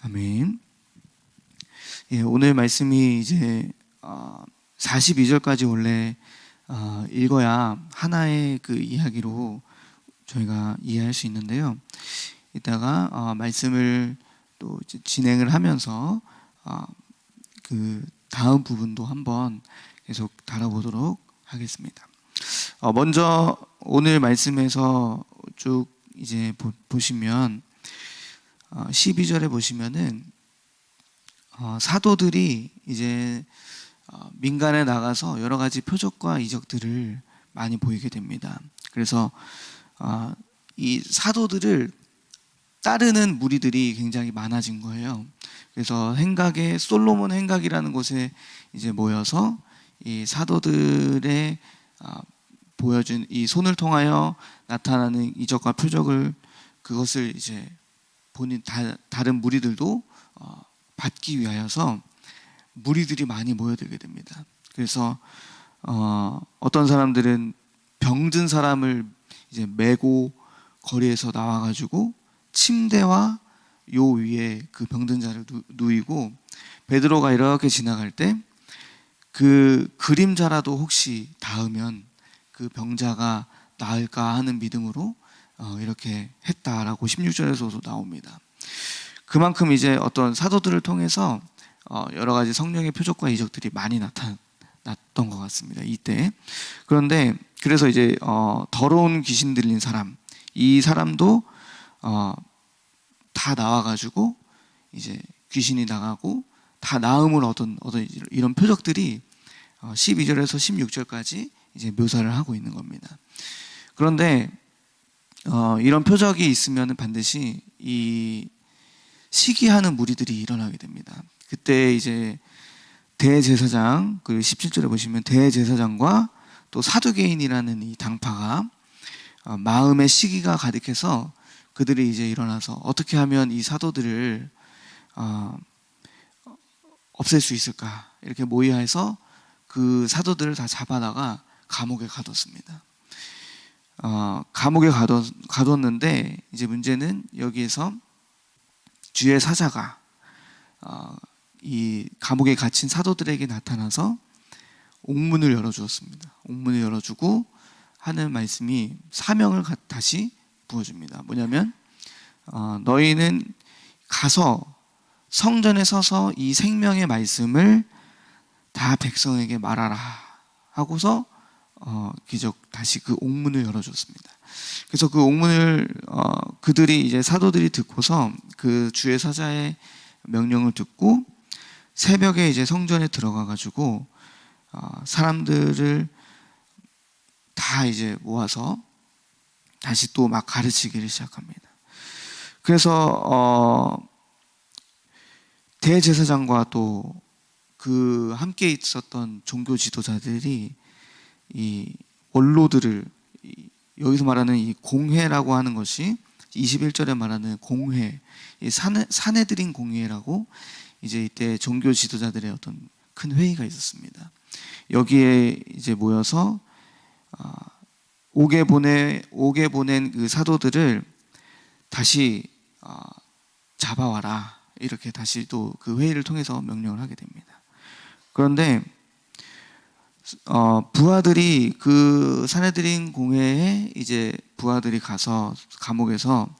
아멘. 예, 오늘 말씀이 이제 42절까지 원래 읽어야 하나의 그 이야기로 저희가 이해할 수 있는데요. 이따가 말씀을 또 이제 진행을 하면서 그 다음 부분도 한번 계속 다뤄보도록 하겠습니다. 먼저 오늘 말씀에서 쭉 이제 보시면 12절에 보시면은 사도들이 이제 민간에 나가서 여러 가지 표적과 이적들을 많이 보이게 됩니다. 그래서 이 사도들을 따르는 무리들이 굉장히 많아진 거예요. 그래서 행각에 솔로몬 행각이라는 곳에 이제 모여서 이 사도들의 보여준 이 손을 통하여 나타나는 이적과 표적을 그것을 이제 본인 다른 무리들도 받기 위하여서 무리들이 많이 모여들게 됩니다. 그래서 어떤 사람들은 병든 사람을 이제 메고 거리에서 나와가지고 침대와 요 위에 그 병든 자를 누이고, 베드로가 이렇게 지나갈 때 그 그림자라도 혹시 닿으면 그 병자가 나을까 하는 믿음으로 이렇게 했다라고 16절에서도 나옵니다. 그만큼 이제 어떤 사도들을 통해서 여러 가지 성령의 표적과 이적들이 많이 나타났던 것 같습니다, 이때. 그런데 그래서 이제 더러운 귀신 들린 사람, 이 사람도 다 나와가지고 이제 귀신이 나가고 다 나음을 얻은 이런 표적들이 12절에서 16절까지 이제 묘사를 하고 있는 겁니다. 그런데 이런 표적이 있으면 반드시 이 시기하는 무리들이 일어나게 됩니다. 그때 이제 대제사장, 그 17절에 보시면 대제사장과 또 사두개인이라는 이 당파가 마음의 시기가 가득해서 그들이 이제 일어나서 어떻게 하면 이 사도들을 없앨 수 있을까, 이렇게 모의해서 그 사도들을 다 잡아다가 감옥에 가뒀습니다. 감옥에 가뒀는데 이제 문제는 여기에서 주의 사자가 이 감옥에 갇힌 사도들에게 나타나서 옥문을 열어주었습니다. 옥문을 열어주고 하는 말씀이 사명을 다시 부어줍니다. 뭐냐면 너희는 가서 성전에 서서 이 생명의 말씀을 다 백성에게 말하라 하고서 기적 다시 그 옥문을 열어줬습니다. 그래서 그 옥문을 그들이 이제 사도들이 듣고서 그 주의 사자의 명령을 듣고 새벽에 이제 성전에 들어가 가지고 사람들을 다 이제 모아서 다시 또 막 가르치기를 시작합니다. 그래서 대제사장과 또 그 함께 있었던 종교 지도자들이 이 원로들을, 여기서 말하는 이 공회라고 하는 것이 21절에 말하는 공회, 이 사내들인 공회라고 이제 이때 종교 지도자들의 어떤 큰 회의가 있었습니다. 여기에 이제 모여서 옥에 보낸 그 사도들을 다시 잡아와라, 이렇게 다시 또 그 회의를 통해서 명령을 하게 됩니다. 그런데 부하들이 그 사내들인 공회에 이제 부하들이 가서 감옥에서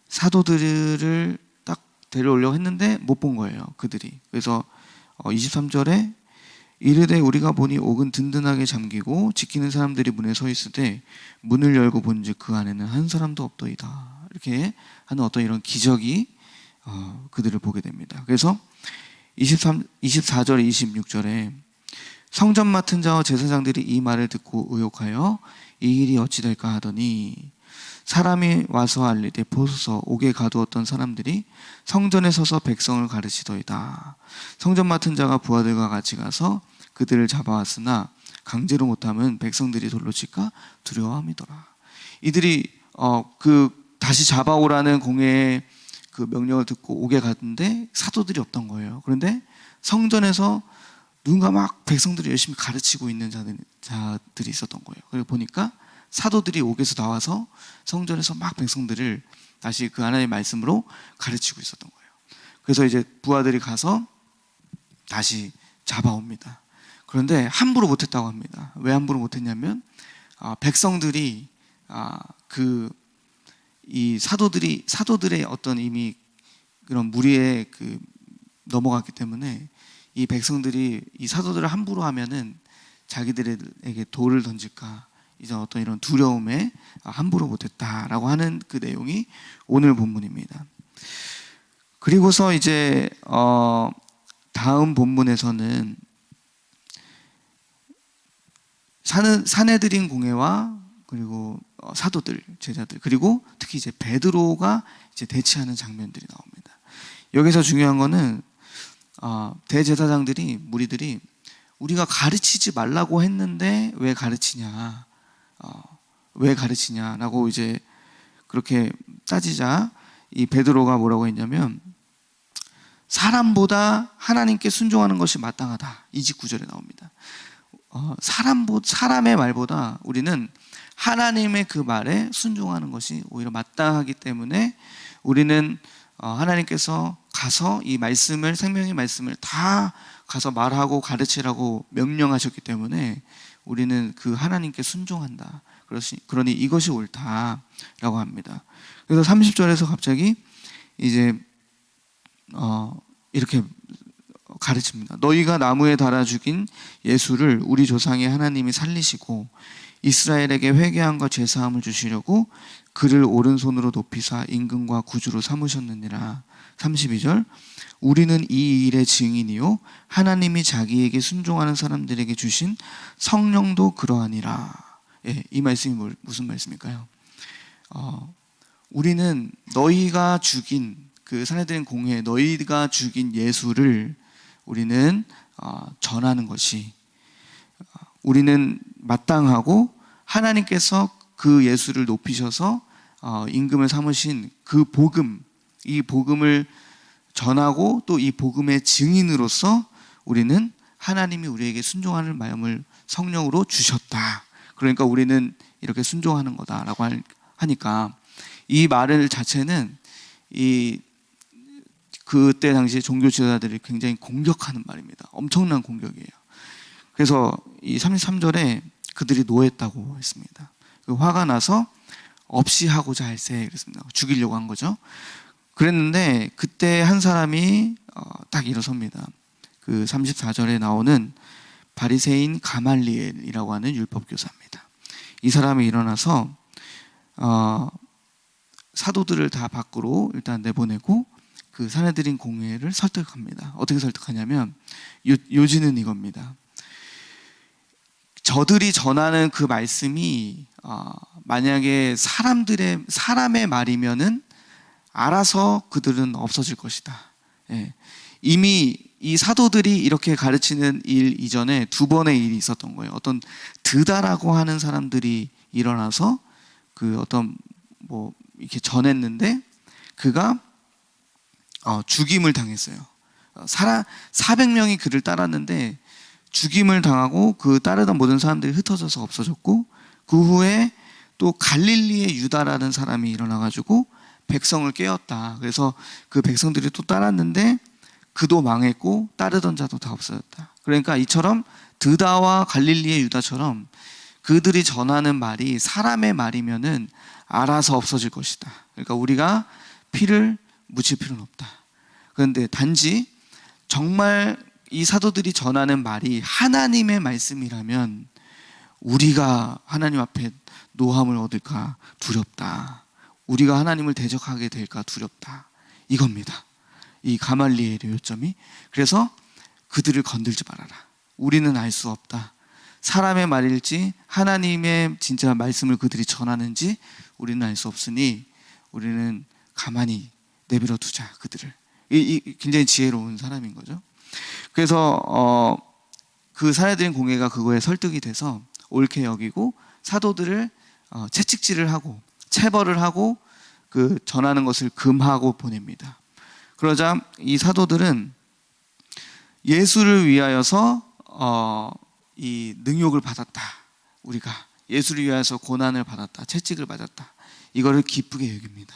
사도들을 딱 데려오려고 했는데 못 본 거예요, 그들이. 그래서 23절에 이르되 우리가 보니 옥은 든든하게 잠기고 지키는 사람들이 문에 서 있으되 문을 열고 본즉 그 안에는 한 사람도 없더이다, 이렇게 하는 어떤 이런 기적이 그들을 보게 됩니다. 그래서 24절 26절에 성전 맡은 자와 제사장들이 이 말을 듣고 의혹하여 이 일이 어찌 될까 하더니 사람이 와서 알리되 보소서 옥에 가두었던 사람들이 성전에 서서 백성을 가르치더이다. 성전 맡은 자가 부하들과 같이 가서 그들을 잡아왔으나 강제로 못하면 백성들이 돌로 칠까 두려워함이더라. 이들이 다시 잡아오라는 공회의 그 명령을 듣고 옥에 갔는데 사도들이 없던 거예요. 그런데 성전에서 누군가 막 백성들이 열심히 가르치고 있는 자들이 있었던 거예요. 그리고 보니까 사도들이 옥에서 나와서 성전에서 막 백성들을 다시 그 하나님의 말씀으로 가르치고 있었던 거예요. 그래서 이제 부하들이 가서 다시 잡아옵니다. 그런데 함부로 못했다고 합니다. 왜 함부로 못했냐면 백성들이 이 사도들의 어떤 이미 그런 무리에 넘어갔기 때문에 이 백성들이 이 사도들을 함부로 하면은 자기들에게 돌을 던질까 이제 어떤 이런 두려움에 함부로 못했다라고 하는 그 내용이 오늘 본문입니다. 그리고서 이제 다음 본문에서는 사내들인 공회와 그리고 사도들, 제자들, 그리고 특히 이제 베드로가 이제 대치하는 장면들이 나옵니다. 여기서 중요한 거는 대제사장들이, 무리들이 우리가 가르치지 말라고 했는데 왜 가르치냐라고 이제 그렇게 따지자 이 베드로가 뭐라고 했냐면 사람보다 하나님께 순종하는 것이 마땅하다. 29절에 나옵니다. 사람의 말보다 우리는 하나님의 그 말에 순종하는 것이 오히려 마땅하기 때문에 우리는 하나님께서 가서 이 말씀을, 생명의 말씀을 다 가서 말하고 가르치라고 명령하셨기 때문에 우리는 그 하나님께 순종한다. 그러니 이것이 옳다라고 합니다. 그래서 30절에서 갑자기 이제 이렇게 가르칩니다. 너희가 나무에 달아 죽인 예수를 우리 조상의 하나님이 살리시고 이스라엘에게 회개함과 죄사함을 주시려고 그를 오른손으로 높이사 임금과 구주로 삼으셨느니라. 32절 우리는 이 일의 증인이요 하나님이 자기에게 순종하는 사람들에게 주신 성령도 그러하니라. 예, 이 말씀이 무슨 말씀일까요? 우리는 너희가 죽인 그 사내들인 공회, 너희가 죽인 예수를 우리는 전하는 것이 우리는 마땅하고 하나님께서 그 예수를 높이셔서 임금을 삼으신 그 복음, 이 복음을 전하고 또 이 복음의 증인으로서 우리는 하나님이 우리에게 순종하는 마음을 성령으로 주셨다. 그러니까 우리는 이렇게 순종하는 거다라고 하니까 이 말 자체는 그때 당시 종교 지도자들이 굉장히 공격하는 말입니다. 엄청난 공격이에요. 그래서 이 33절에 그들이 노했다고 했습니다. 화가 나서 없이 하고자 할세 그랬습니다. 죽이려고 한 거죠. 그랬는데 그때 한 사람이 딱 일어섭니다. 그 34절에 나오는 바리새인 가말리엘이라고 하는 율법교사입니다. 이 사람이 일어나서 사도들을 다 밖으로 일단 내보내고 그 사내들인 공회를 설득합니다. 어떻게 설득하냐면 요지는 이겁니다. 저들이 전하는 그 말씀이 만약에 사람의 말이면은 알아서 그들은 없어질 것이다. 예. 이미 이 사도들이 이렇게 가르치는 일 이전에 두 번의 일이 있었던 거예요. 어떤 드다라고 하는 사람들이 일어나서 그 어떤 이렇게 전했는데 그가 죽임을 당했어요. 400명이 그를 따랐는데 죽임을 당하고 그 따르던 모든 사람들이 흩어져서 없어졌고 그 후에 또 갈릴리의 유다라는 사람이 일어나가지고 백성을 깨웠다. 그래서 그 백성들이 또 따랐는데 그도 망했고 따르던 자도 다 없어졌다. 그러니까 이처럼 드다와 갈릴리의 유다처럼 그들이 전하는 말이 사람의 말이면은 알아서 없어질 것이다. 그러니까 우리가 피를 묻힐 필요는 없다. 그런데 단지 정말 이 사도들이 전하는 말이 하나님의 말씀이라면 우리가 하나님 앞에 노함을 얻을까 두렵다. 우리가 하나님을 대적하게 될까 두렵다. 이겁니다. 이 가말리엘의 요점이. 그래서 그들을 건들지 말아라. 우리는 알 수 없다. 사람의 말일지 하나님의 진짜 말씀을 그들이 전하는지 우리는 알 수 없으니 우리는 가만히 내버려 두자 그들을. 굉장히 지혜로운 사람인 거죠. 그래서 그 사내들인 공회가 그거에 설득이 돼서 옳게 여기고 사도들을 채찍질을 하고 체벌을 하고 그 전하는 것을 금하고 보냅니다. 그러자 이 사도들은 예수를 위하여서 이 능욕을 받았다. 우리가 예수를 위하여서 고난을 받았다. 채찍을 받았다. 이거를 기쁘게 여깁니다.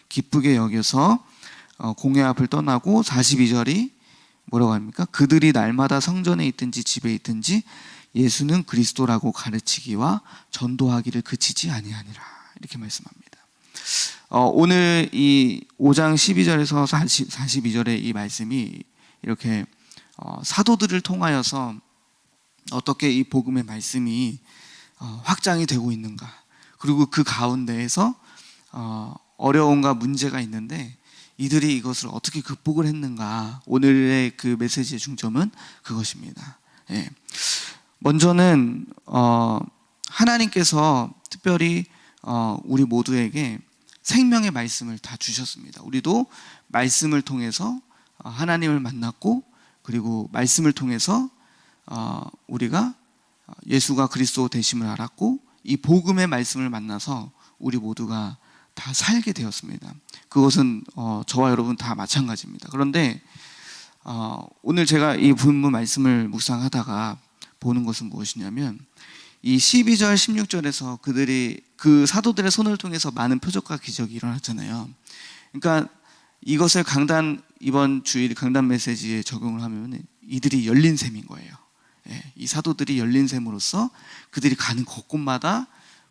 기쁘게 여겨서 공회 앞을 떠나고 42절이 뭐라고 합니까? 그들이 날마다 성전에 있든지 집에 있든지 예수는 그리스도라고 가르치기와 전도하기를 그치지 아니하니라. 이렇게 말씀합니다. 오늘 이 5장 12절에서 42절의 이 말씀이 이렇게 사도들을 통하여서 어떻게 이 복음의 말씀이 확장이 되고 있는가, 그리고 그 가운데에서 어려움과 문제가 있는데 이들이 이것을 어떻게 극복을 했는가, 오늘의 그 메시지의 중점은 그것입니다. 예. 먼저는 하나님께서 특별히 우리 모두에게 생명의 말씀을 다 주셨습니다. 우리도 말씀을 통해서 하나님을 만났고, 그리고 말씀을 통해서 우리가 예수가 그리스도 되심을 알았고, 이 복음의 말씀을 만나서 우리 모두가 다 살게 되었습니다. 그것은 저와 여러분 다 마찬가지입니다. 그런데 오늘 제가 이 본문 말씀을 묵상하다가 보는 것은 무엇이냐면, 이 12절 16절에서 그들이 그 사도들의 손을 통해서 많은 표적과 기적이 일어났잖아요. 그러니까 이것을 이번 주일 강단 메시지에 적용을 하면 이들이 열린 셈인 거예요. 예, 이 사도들이 열린 셈으로써 그들이 가는 곳곳마다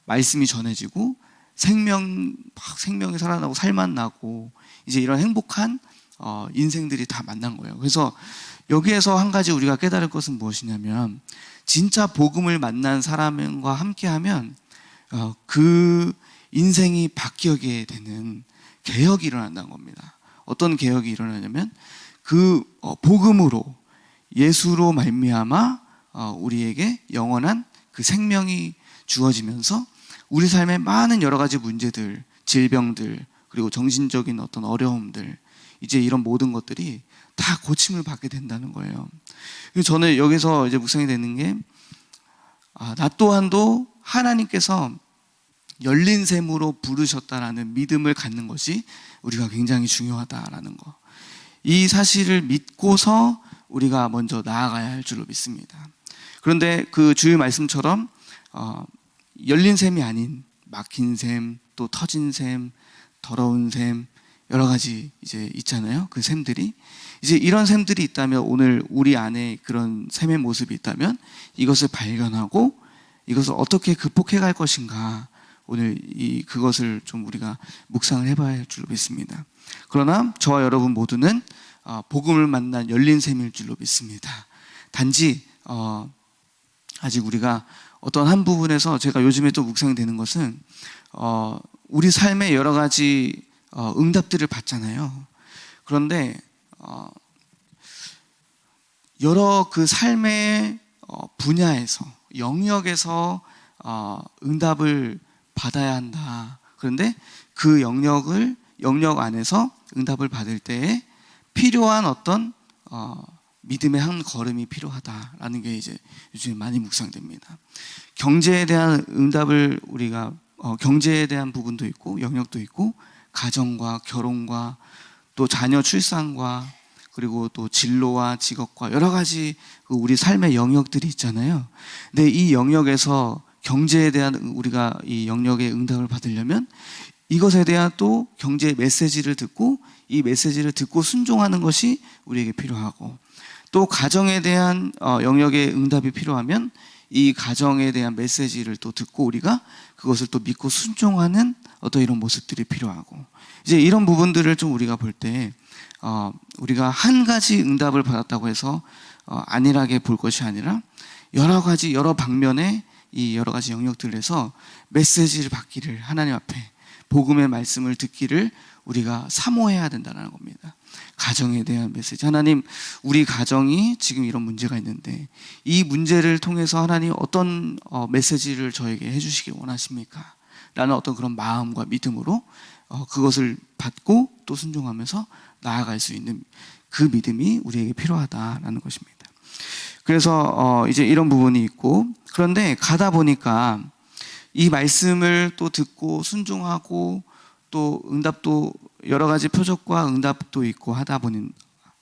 말씀이 전해지고 생명이 살아나고 살만 나고 이제 이런 행복한 인생들이 다 만난 거예요. 그래서 여기에서 한 가지 우리가 깨달을 것은 무엇이냐면, 진짜 복음을 만난 사람과 함께하면 그 인생이 바뀌게 되는 개혁이 일어난다는 겁니다. 어떤 개혁이 일어나냐면, 그 복음으로, 예수로 말미암아 우리에게 영원한 그 생명이 주어지면서 우리 삶의 많은 여러 가지 문제들, 질병들, 그리고 정신적인 어떤 어려움들, 이제 이런 모든 것들이 다 고침을 받게 된다는 거예요. 저는 여기서 이제 묵상이 되는 게, 나 또한도 하나님께서 열린 셈으로 부르셨다라는 믿음을 갖는 것이 우리가 굉장히 중요하다라는 거. 이 사실을 믿고서 우리가 먼저 나아가야 할 줄로 믿습니다. 그런데 그 주의 말씀처럼 열린 셈이 아닌 막힌 셈, 또 터진 셈, 더러운 셈, 여러 가지 이제 있잖아요. 그 셈들이 이제 이런 셈들이 있다면, 오늘 우리 안에 그런 셈의 모습이 있다면 이것을 발견하고 이것을 어떻게 극복해 갈 것인가, 오늘 그것을 좀 우리가 묵상을 해봐야 할 줄로 믿습니다. 그러나 저와 여러분 모두는 복음을 만난 열린 셈일 줄로 믿습니다. 단지 아직 우리가 어떤 한 부분에서, 제가 요즘에 또 묵상이 되는 것은 우리 삶의 여러 가지 응답들을 받잖아요. 그런데 여러 그 삶의 분야에서, 영역에서 응답을 받아야 한다. 그런데 그 영역 안에서 응답을 받을 때에 필요한 어떤 믿음의 한 걸음이 필요하다라는 게 이제 요즘에 많이 묵상됩니다. 경제에 대한 응답을 우리가 경제에 대한 부분도 있고 영역도 있고, 가정과 결혼과 또 자녀 출산과 그리고 또 진로와 직업과 여러 가지 우리 삶의 영역들이 있잖아요. 근데 이 영역에서 경제에 대한 우리가 이 영역의 응답을 받으려면 이것에 대한 또 경제의 메시지를 듣고, 이 메시지를 듣고 순종하는 것이 우리에게 필요하고, 또 가정에 대한 영역의 응답이 필요하면 이 가정에 대한 메시지를 또 듣고 우리가 그것을 또 믿고 순종하는 어떤 이런 모습들이 필요하고, 이제 이런 부분들을 좀 우리가 볼 때 우리가 한 가지 응답을 받았다고 해서 안일하게 볼 것이 아니라 여러 가지 여러 방면의 이 여러 가지 영역들에서 메시지를 받기를, 하나님 앞에 복음의 말씀을 듣기를 우리가 사모해야 된다는 겁니다. 가정에 대한 메시지, 하나님, 우리 가정이 지금 이런 문제가 있는데 이 문제를 통해서 하나님 어떤 메시지를 저에게 해주시길 원하십니까? 라는 어떤 그런 마음과 믿음으로 그것을 받고 또 순종하면서 나아갈 수 있는 그 믿음이 우리에게 필요하다라는 것입니다. 그래서 이제 이런 부분이 있고, 그런데 가다 보니까 이 말씀을 또 듣고 순종하고 또 응답도 여러 가지 표적과 응답도 있고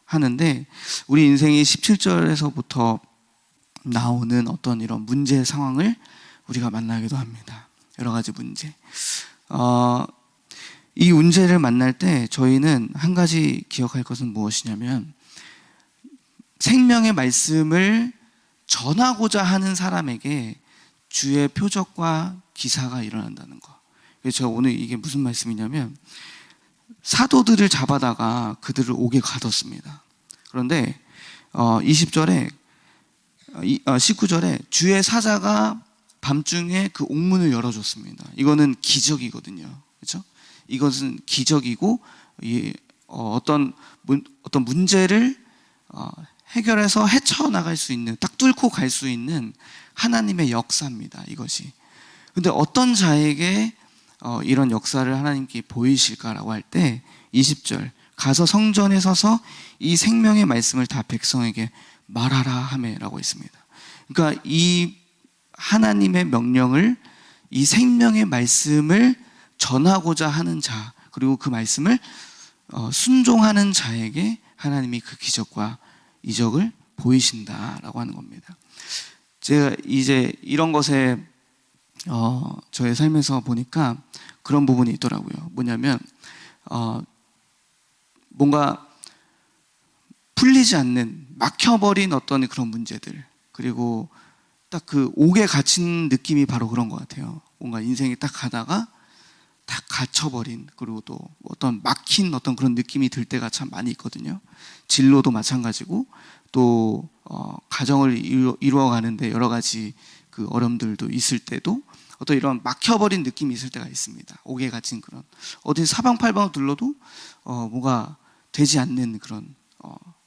하는데, 우리 인생이 17절에서부터 나오는 어떤 이런 문제 상황을 우리가 만나기도 합니다. 여러 가지 문제. 이 문제를 만날 때 저희는 한 가지 기억할 것은 무엇이냐면 생명의 말씀을 전하고자 하는 사람에게 주의 표적과 기사가 일어난다는 거. 그래서 제가 오늘 이게 무슨 말씀이냐면 사도들을 잡아다가 그들을 옥에 가뒀습니다. 그런데 20절에 19절에 주의 사자가 밤중에 그 옥문을 열어줬습니다. 이거는 기적이거든요. 그렇죠? 이것은 기적이고 어떤 문제를 해결해서 헤쳐나갈 수 있는, 딱 뚫고 갈 수 있는 하나님의 역사입니다. 이것이. 근데 어떤 자에게 이런 역사를 하나님께 보이실까라고 할 때 20절 가서 성전에 서서 이 생명의 말씀을 다 백성에게 말하라 하매라고 있습니다. 그러니까 이 하나님의 명령을, 이 생명의 말씀을 전하고자 하는 자, 그리고 그 말씀을 순종하는 자에게 하나님이 그 기적과 이적을 보이신다라고 하는 겁니다. 제가 이제 이런 것에 저의 삶에서 보니까 그런 부분이 있더라고요. 뭐냐면 뭔가 풀리지 않는, 막혀버린 어떤 그런 문제들, 그리고 딱 그 옥에 갇힌 느낌이 바로 그런 것 같아요. 뭔가 인생이 딱 가다가 딱 갇혀버린, 그리고 또 어떤 막힌 어떤 그런 느낌이 들 때가 참 많이 있거든요. 진로도 마찬가지고 또 가정을 이루어가는데 여러 가지 그 어려움들도 있을 때도 어떤 이런 막혀버린 느낌이 있을 때가 있습니다. 옥에 갇힌 그런, 어디 사방팔방을 둘러도 뭐가 되지 않는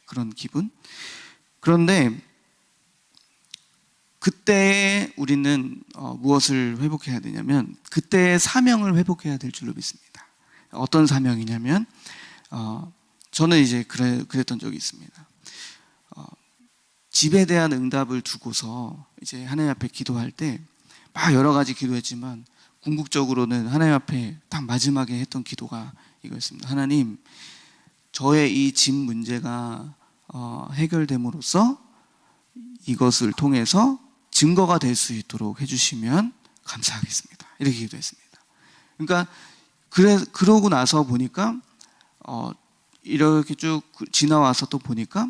그런 기분. 그런데 그때에 우리는 무엇을 회복해야 되냐면 그때의 사명을 회복해야 될 줄로 믿습니다. 어떤 사명이냐면 저는 이제 그랬던 적이 있습니다. 집에 대한 응답을 두고서 이제 하나님 앞에 기도할 때 막 여러 가지 기도했지만 궁극적으로는 하나님 앞에 딱 마지막에 했던 기도가 이거였습니다. 하나님, 저의 이 집 문제가 해결됨으로써 이것을 통해서 증거가 될 수 있도록 해주시면 감사하겠습니다. 이렇게 기도했습니다. 그러니까 그러고 나서 보니까 이렇게 쭉 지나와서 또 보니까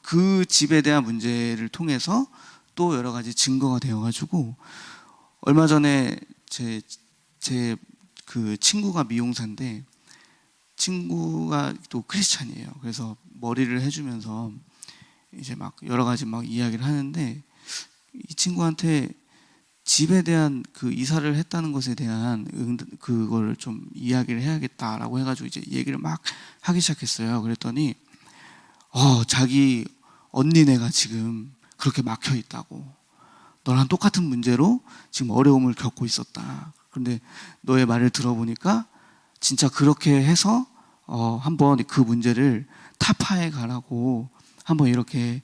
그 집에 대한 문제를 통해서 또 여러 가지 증거가 되어가지고 얼마 전에 제 그 친구가 미용사인데 친구가 또 크리스찬이에요. 그래서 머리를 해주면서 이제 막 여러 가지 막 이야기를 하는데 이 친구한테 집에 대한 그 이사를 했다는 것에 대한 그거를 좀 이야기를 해야겠다라고 해가지고 이제 얘기를 막 하기 시작했어요. 그랬더니 자기 언니네가 지금 그렇게 막혀 있다고, 너랑 똑같은 문제로 지금 어려움을 겪고 있었다. 그런데 너의 말을 들어보니까 진짜 그렇게 해서 한번 그 문제를 타파해 가라고 한번 이렇게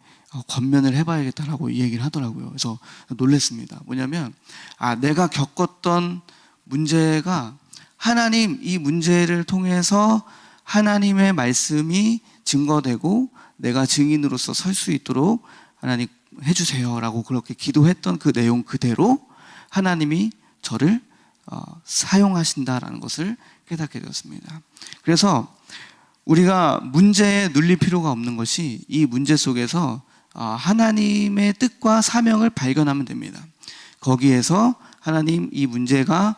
권면을 해봐야겠다라고 얘기를 하더라고요. 그래서 놀랐습니다. 뭐냐면 내가 겪었던 문제가 하나님, 이 문제를 통해서 하나님의 말씀이 증거되고 내가 증인으로서 설 수 있도록 하나님 해주세요라고 그렇게 기도했던 그 내용 그대로 하나님이 저를 사용하신다라는 것을 깨닫게 되었습니다. 그래서 우리가 문제에 눌릴 필요가 없는 것이 이 문제 속에서 하나님의 뜻과 사명을 발견하면 됩니다. 거기에서 하나님, 이 문제가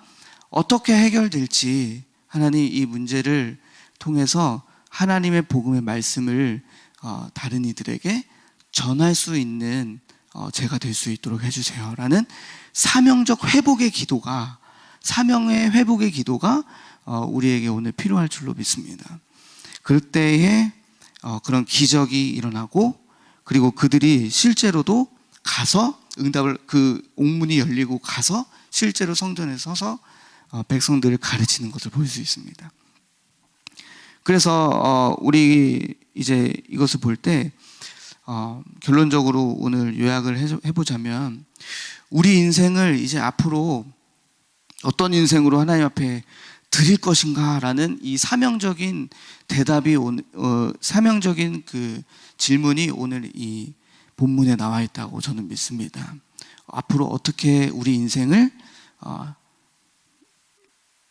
어떻게 해결될지, 하나님 이 문제를 통해서 하나님의 복음의 말씀을 다른 이들에게 전할 수 있는 제가 될 수 있도록 해주세요 라는 사명적 회복의 기도가, 사명의 회복의 기도가 우리에게 오늘 필요할 줄로 믿습니다. 그때에 그런 기적이 일어나고, 그리고 그들이 실제로도 가서 응답을, 그 옥문이 열리고 가서 실제로 성전에 서서 백성들을 가르치는 것을 볼 수 있습니다. 그래서 우리 이제 이것을 볼 때 결론적으로 오늘 요약을 해보자면, 우리 인생을 이제 앞으로 어떤 인생으로 하나님 앞에 드릴 것인가라는 이 사명적인 대답이 사명적인 그 질문이 오늘 이 본문에 나와 있다고 저는 믿습니다. 앞으로 어떻게 우리 인생을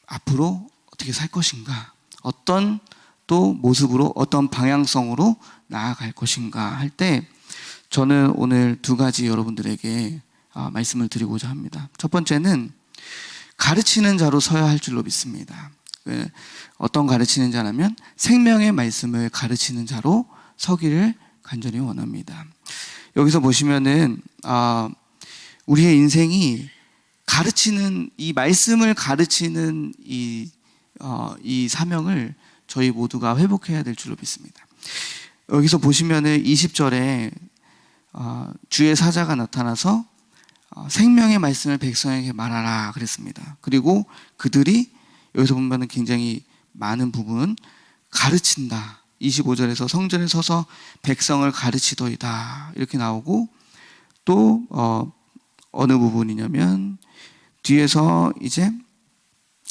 앞으로 어떻게 살 것인가, 어떤 또 모습으로, 어떤 방향성으로 나아갈 것인가 할 때 저는 오늘 두 가지 여러분들에게 말씀을 드리고자 합니다. 첫 번째는 가르치는 자로 서야 할 줄로 믿습니다. 어떤 가르치는 자라면 생명의 말씀을 가르치는 자로 서기를 간절히 원합니다. 여기서 보시면은 우리의 인생이 가르치는, 이 말씀을 가르치는 이 사명을 저희 모두가 회복해야 될 줄로 믿습니다. 여기서 보시면은 20절에 주의 사자가 나타나서 생명의 말씀을 백성에게 말하라 그랬습니다. 그리고 그들이 여기서 보면은 굉장히 많은 부분 가르친다. 25절에서 성전에 서서 백성을 가르치더이다 이렇게 나오고, 또 어느 부분이냐면 뒤에서 이제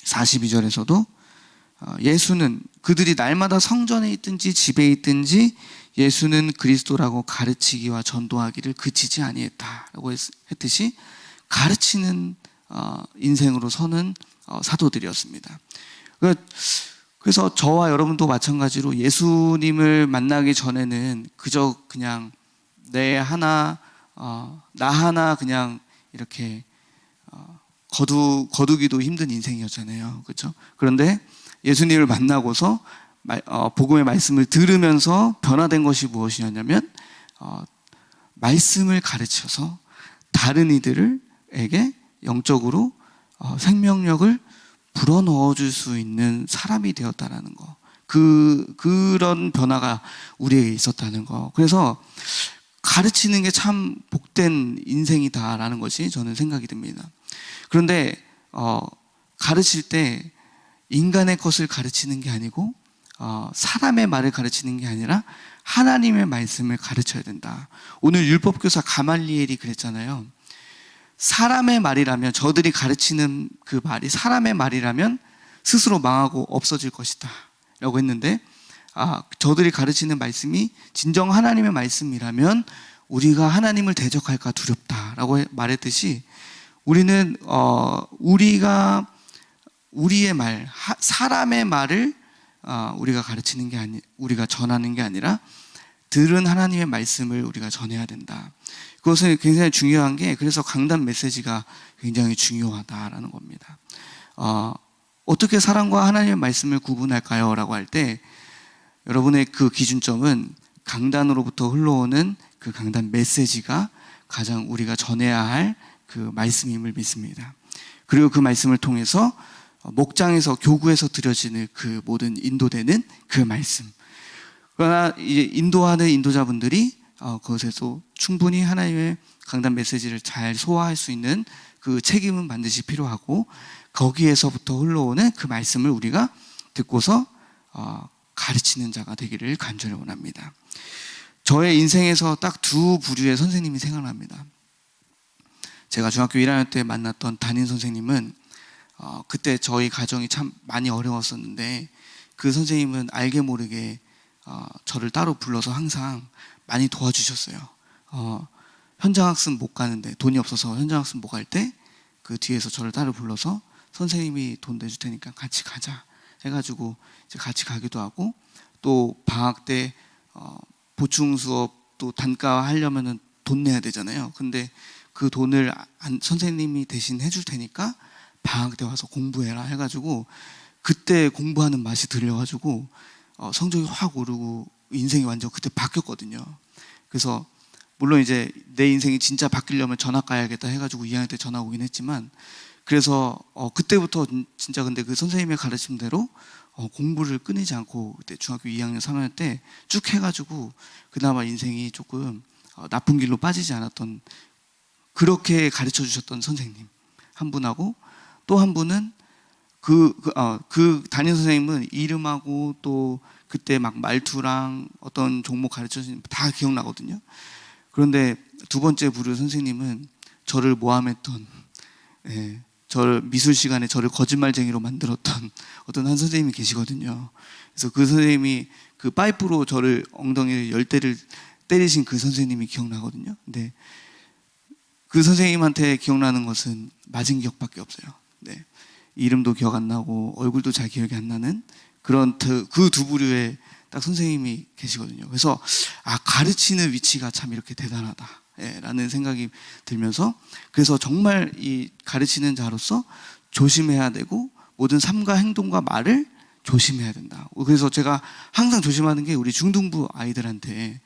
42절에서도 예수는, 그들이 날마다 성전에 있든지 집에 있든지 예수는 그리스도라고 가르치기와 전도하기를 그치지 아니했다라고 했듯이 가르치는 인생으로 서는 사도들이었습니다. 그래서 저와 여러분도 마찬가지로 예수님을 만나기 전에는 그저 그냥 나 하나 그냥 이렇게 거두기도 힘든 인생이었잖아요. 그렇죠? 그런데 예수님을 만나고서 복음의 말씀을 들으면서 변화된 것이 무엇이었냐면 말씀을 가르쳐서 다른 이들에게 영적으로 생명력을 불어넣어 줄 수 있는 사람이 되었다라는 거, 그런 변화가 우리에게 있었다는 거. 그래서 가르치는 게 참 복된 인생이다라는 것이 저는 생각이 듭니다. 그런데 가르칠 때 인간의 것을 가르치는 게 아니고 사람의 말을 가르치는 게 아니라 하나님의 말씀을 가르쳐야 된다. 오늘 율법교사 가말리엘이 그랬잖아요. 사람의 말이라면, 저들이 가르치는 그 말이 사람의 말이라면 스스로 망하고 없어질 것이다 라고 했는데, 저들이 가르치는 말씀이 진정 하나님의 말씀이라면 우리가 하나님을 대적할까 두렵다라고 말했듯이, 우리는 우리의 말, 사람의 말을 우리가 가르치는 게 우리가 전하는 게 아니라 들은 하나님의 말씀을 우리가 전해야 된다. 그것은 굉장히 중요한 게, 그래서 강단 메시지가 굉장히 중요하다라는 겁니다. 어떻게 사람과 하나님의 말씀을 구분할까요? 라고 할 때 여러분의 그 기준점은 강단으로부터 흘러오는 그 강단 메시지가 가장 우리가 전해야 할 그 말씀임을 믿습니다. 그리고 그 말씀을 통해서 목장에서, 교구에서 드려지는 그 모든 인도되는 그 말씀. 그러나 이제 인도하는 인도자분들이 그것에서 충분히 하나님의 강단 메시지를 잘 소화할 수 있는 그 책임은 반드시 필요하고, 거기에서부터 흘러오는 그 말씀을 우리가 듣고서 가르치는 자가 되기를 간절히 원합니다. 저의 인생에서 딱 두 부류의 선생님이 생각납니다. 제가 중학교 1학년 때 만났던 담임 선생님은 그때 저희 가정이 참 많이 어려웠었는데, 그 선생님은 알게 모르게 저를 따로 불러서 항상 많이 도와주셨어요. 현장학습 못 가는데, 돈이 없어서 현장학습 못 갈 때 그 뒤에서 저를 따로 불러서 선생님이 돈 내줄 테니까 같이 가자 해가지고 이제 같이 가기도 하고, 또 방학 때 보충 수업 또 단과 하려면은 돈 내야 되잖아요. 근데 그 돈을 선생님이 대신 해줄 테니까 방학 때 와서 공부해라 해가지고, 그때 공부하는 맛이 들려가지고 성적이 확 오르고 인생이 완전 그때 바뀌었거든요. 그래서 물론 이제 내 인생이 진짜 바뀌려면 전학 가야겠다 해가지고 2학년 때 전학 오긴 했지만, 그래서 그때부터 진짜 근데 그 선생님의 가르침대로 공부를 끊이지 않고 그때 중학교 2학년 3학년 때 쭉 해가지고 그나마 인생이 조금 나쁜 길로 빠지지 않았던, 그렇게 가르쳐 주셨던 선생님 한 분하고, 또 한 분은 그 담임 선생님은 이름하고 또 그때 막 말투랑 어떤 종목 가르쳐 주신 다 기억나거든요. 그런데 두 번째 부류 선생님은 저를 모함했던, 저를 미술 시간에 저를 거짓말쟁이로 만들었던 어떤 한 선생님이 계시거든요. 그래서 그 선생님이 그 파이프로 저를 엉덩이를 10대를 때리신 그 선생님이 기억나거든요. 근데 그 선생님한테 기억나는 것은 맞은 기억밖에 없어요. 네. 이름도 기억 안 나고 얼굴도 잘 기억이 안 나는 그런 그 두 부류의 딱 선생님이 계시거든요. 그래서 가르치는 위치가 참 이렇게 대단하다 라는 생각이 들면서, 그래서 정말 이 가르치는 자로서 조심해야 되고 모든 삶과 행동과 말을 조심해야 된다. 그래서 제가 항상 조심하는 게 우리 중등부 아이들한테,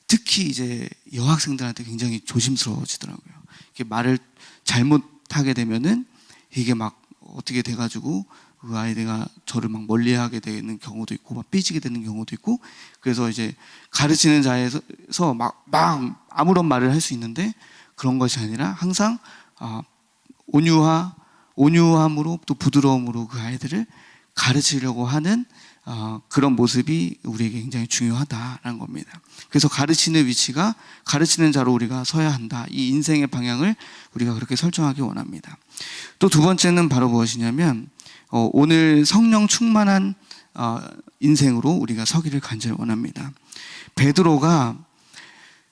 특히 이제 여학생들한테 굉장히 조심스러워지더라고요. 이렇게 말을 잘못하게 되면은 이게 막 어떻게 돼가지고 그 아이가 저를 막 멀리하게 되는 경우도 있고 막 삐지게 되는 경우도 있고, 그래서 이제 가르치는 자에서 막 아무런 말을 할 수 있는데 그런 것이 아니라 항상 온유함으로 또 부드러움으로 그 아이들을 가르치려고 하는 그런 모습이 우리에게 굉장히 중요하다라는 겁니다. 그래서 가르치는 위치가 가르치는 자로 우리가 서야 한다. 이 인생의 방향을 우리가 그렇게 설정하기 원합니다. 또 두 번째는 바로 무엇이냐면 오늘 성령 충만한 인생으로 우리가 서기를 간절히 원합니다. 베드로가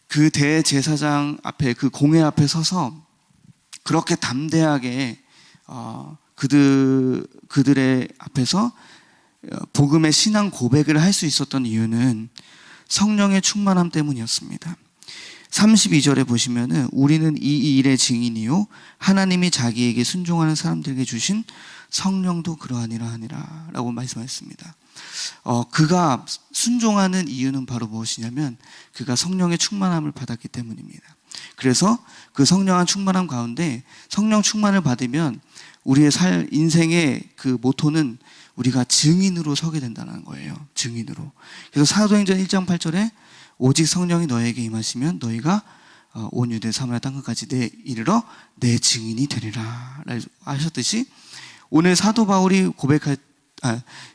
그 대제사장 앞에, 그 공회 앞에 서서 그렇게 담대하게 그들의 앞에서 복음의 신앙 고백을 할 수 있었던 이유는 성령의 충만함 때문이었습니다. 32절에 보시면은 우리는 이 일의 증인이요 하나님이 자기에게 순종하는 사람들에게 주신 성령도 그러하니라 하니라 라고 말씀하셨습니다. 그가 순종하는 이유는 바로 무엇이냐면 그가 성령의 충만함을 받았기 때문입니다. 그래서 그 성령한 충만함 가운데, 성령 충만을 받으면 우리의 인생의 그 모토는 우리가 증인으로 서게 된다는 거예요. 증인으로. 그래서 사도행전 1장 8절에 오직 성령이 너에게 임하시면 너희가 온 유대 사마리아 땅끝까지 이르러 내 증인이 되리라 하셨듯이, 오늘 사도 바울이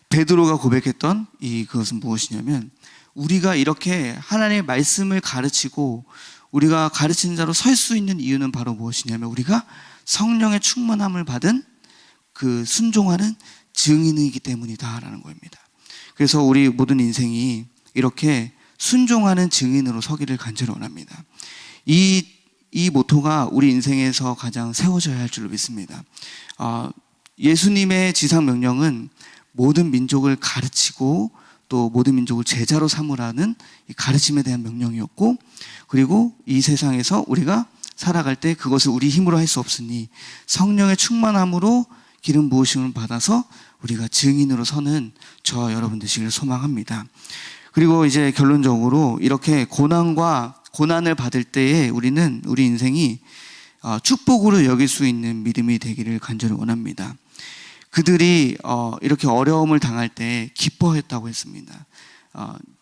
베드로가 고백했던 그것은 무엇이냐면, 우리가 이렇게 하나님의 말씀을 가르치고 우리가 가르치는 자로 설 수 있는 이유는 바로 무엇이냐면 우리가 성령의 충만함을 받은 그 순종하는 증인이기 때문이다라는 겁니다. 그래서 우리 모든 인생이 이렇게 순종하는 증인으로 서기를 간절히 원합니다. 이 모토가 우리 인생에서 가장 세워져야 할 줄로 믿습니다. 예수님의 지상 명령은 모든 민족을 가르치고 또 모든 민족을 제자로 삼으라는 이 가르침에 대한 명령이었고, 그리고 이 세상에서 우리가 살아갈 때 그것을 우리 힘으로 할 수 없으니 성령의 충만함으로 기름 부으심을 받아서 우리가 증인으로 서는 저와 여러분 되시기를 소망합니다. 그리고 이제 결론적으로 이렇게 고난을 받을 때에 우리 인생이 축복으로 여길 수 있는 믿음이 되기를 간절히 원합니다. 그들이 이렇게 어려움을 당할 때 기뻐했다고 했습니다.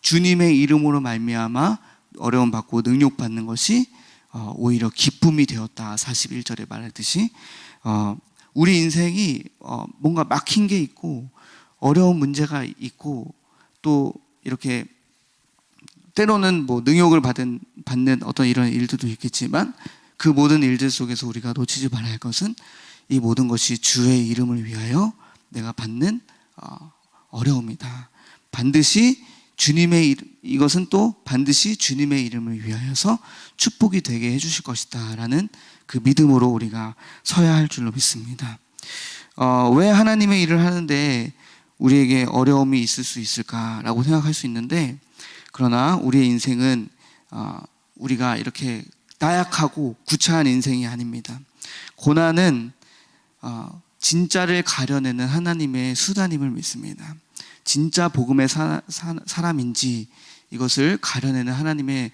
주님의 이름으로 말미암아 어려움 받고 능력 받는 것이 오히려 기쁨이 되었다. 41절에 말했듯이 우리 인생이 뭔가 막힌 게 있고 어려운 문제가 있고 또 이렇게 때로는 뭐 능욕을 받는 어떤 이런 일들도 있겠지만, 그 모든 일들 속에서 우리가 놓치지 말아야 할 것은 이 모든 것이 주의 이름을 위하여 내가 받는 어려움이다. 이것은 또 반드시 주님의 이름을 위하여서 축복이 되게 해주실 것이다 라는 그 믿음으로 우리가 서야 할 줄로 믿습니다. 왜 하나님의 일을 하는데 우리에게 어려움이 있을 수 있을까라고 생각할 수 있는데, 그러나 우리의 인생은 우리가 이렇게 나약하고 구차한 인생이 아닙니다. 고난은 진짜를 가려내는 하나님의 수단임을 믿습니다. 진짜 복음의 사람인지 이것을 가려내는 하나님의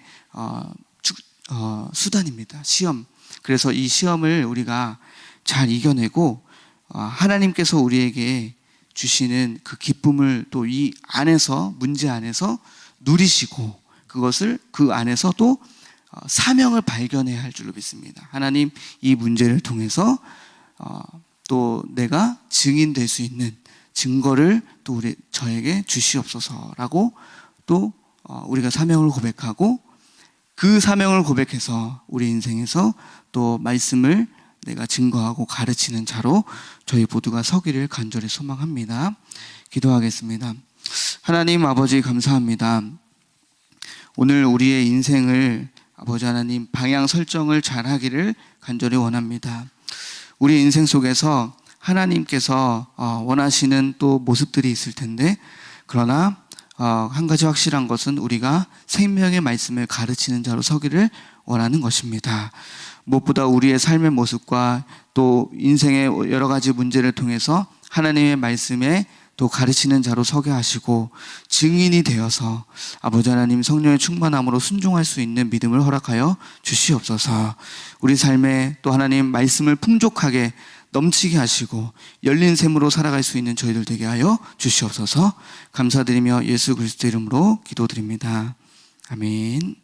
수단입니다. 시험. 그래서 이 시험을 우리가 잘 이겨내고 하나님께서 우리에게 주시는 그 기쁨을 또 이 안에서, 문제 안에서 누리시고, 그것을 그 안에서 또 사명을 발견해야 할 줄로 믿습니다. 하나님, 이 문제를 통해서 또 내가 증인될 수 있는 증거를 또 저에게 주시옵소서라고 또 우리가 사명을 고백하고, 그 사명을 고백해서 우리 인생에서 또 말씀을 내가 증거하고 가르치는 자로 저희 모두가 서기를 간절히 소망합니다. 기도하겠습니다. 하나님 아버지 감사합니다. 오늘 우리의 인생을 아버지 하나님 방향 설정을 잘 하기를 간절히 원합니다. 우리 인생 속에서 하나님께서 원하시는 또 모습들이 있을 텐데, 그러나 한 가지 확실한 것은 우리가 생명의 말씀을 가르치는 자로 서기를 원하는 것입니다. 무엇보다 우리의 삶의 모습과 또 인생의 여러 가지 문제를 통해서 하나님의 말씀에 또 가르치는 자로 서게 하시고 증인이 되어서 아버지 하나님 성령의 충만함으로 순종할 수 있는 믿음을 허락하여 주시옵소서. 우리 삶에 또 하나님 말씀을 풍족하게 넘치게 하시고 열린 샘으로 살아갈 수 있는 저희들 되게 하여 주시옵소서. 감사드리며 예수 그리스도 이름으로 기도드립니다. 아멘.